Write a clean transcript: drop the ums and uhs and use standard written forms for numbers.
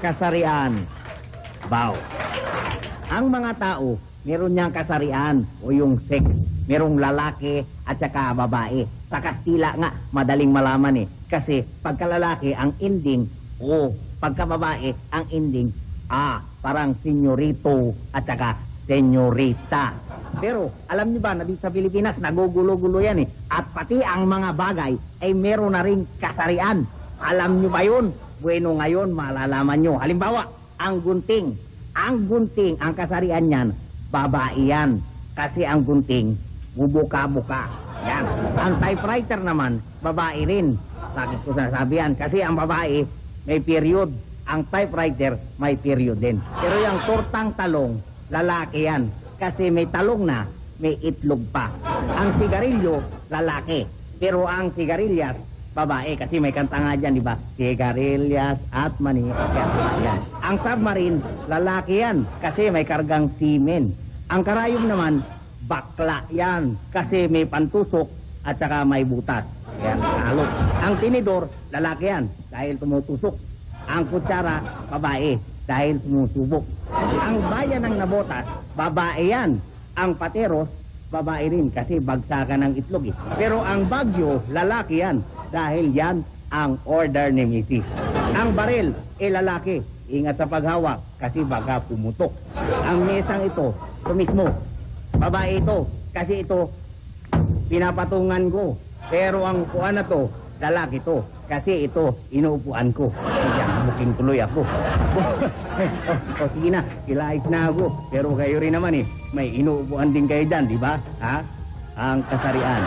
Kasarian. Bow. Ang mga tao, meron niyang kasarian o yung sex. Merong lalaki at saka babae. Sa Kastila nga, madaling malaman eh. Kasi pagkalalaki ang ending o pagkababae ang ending parang senyorito at saka senyorita. Pero alam niyo ba na dito sa Pilipinas nagugulo-gulo yan eh. At pati ang mga bagay ay meron na ring kasarian. Alam niyo ba yun? Bueno, ngayon malalaman niyo. Halimbawa, ang gunting. Ang gunting, ang kasarian niyan, babae yan. Kasi ang gunting, bubuka-buka. Yan. Ang typewriter naman, babae rin. Bakit ko sasabi yan? Kasi ang babae, may period. Ang typewriter, may period din. Pero yung tortang talong, lalaki yan. Kasi may talong na, may itlog pa. Ang sigarilyo, lalaki. Pero ang sigarilyas, babae. Kasi may kanta nga dyan, di ba? Sigarilyas at mani. Yan. Ang submarine, lalaki yan. Kasi may kargang semen. Ang karayom naman, bakla yan. Kasi may pantusok at saka may butas. Yan, alok. Ang tinidor, lalaki yan. Dahil tumutusok. Ang kutsara, babae. Dahil sumusubok. Ang bayan ng nabotas, babae yan. Ang pateros, babae rin. Kasi bagsakan ng itlog eh. Pero ang bagyo, lalaki yan. Dahil yan ang order ni Mrs. Ang baril, lalaki. Ingat sa paghawak kasi baka pumutok. Ang mesang ito mismo, babae ito. Kasi ito, pinapatungan ko. Pero ang upuan na to, lalaki to. Kasi ito, inuupuan ko. Kaya booking tuloy ako. Sige na, kilait na ako. Pero kayo rin naman eh, may inuupuan din kayo dyan, di ba? Ha? Ang kasarian.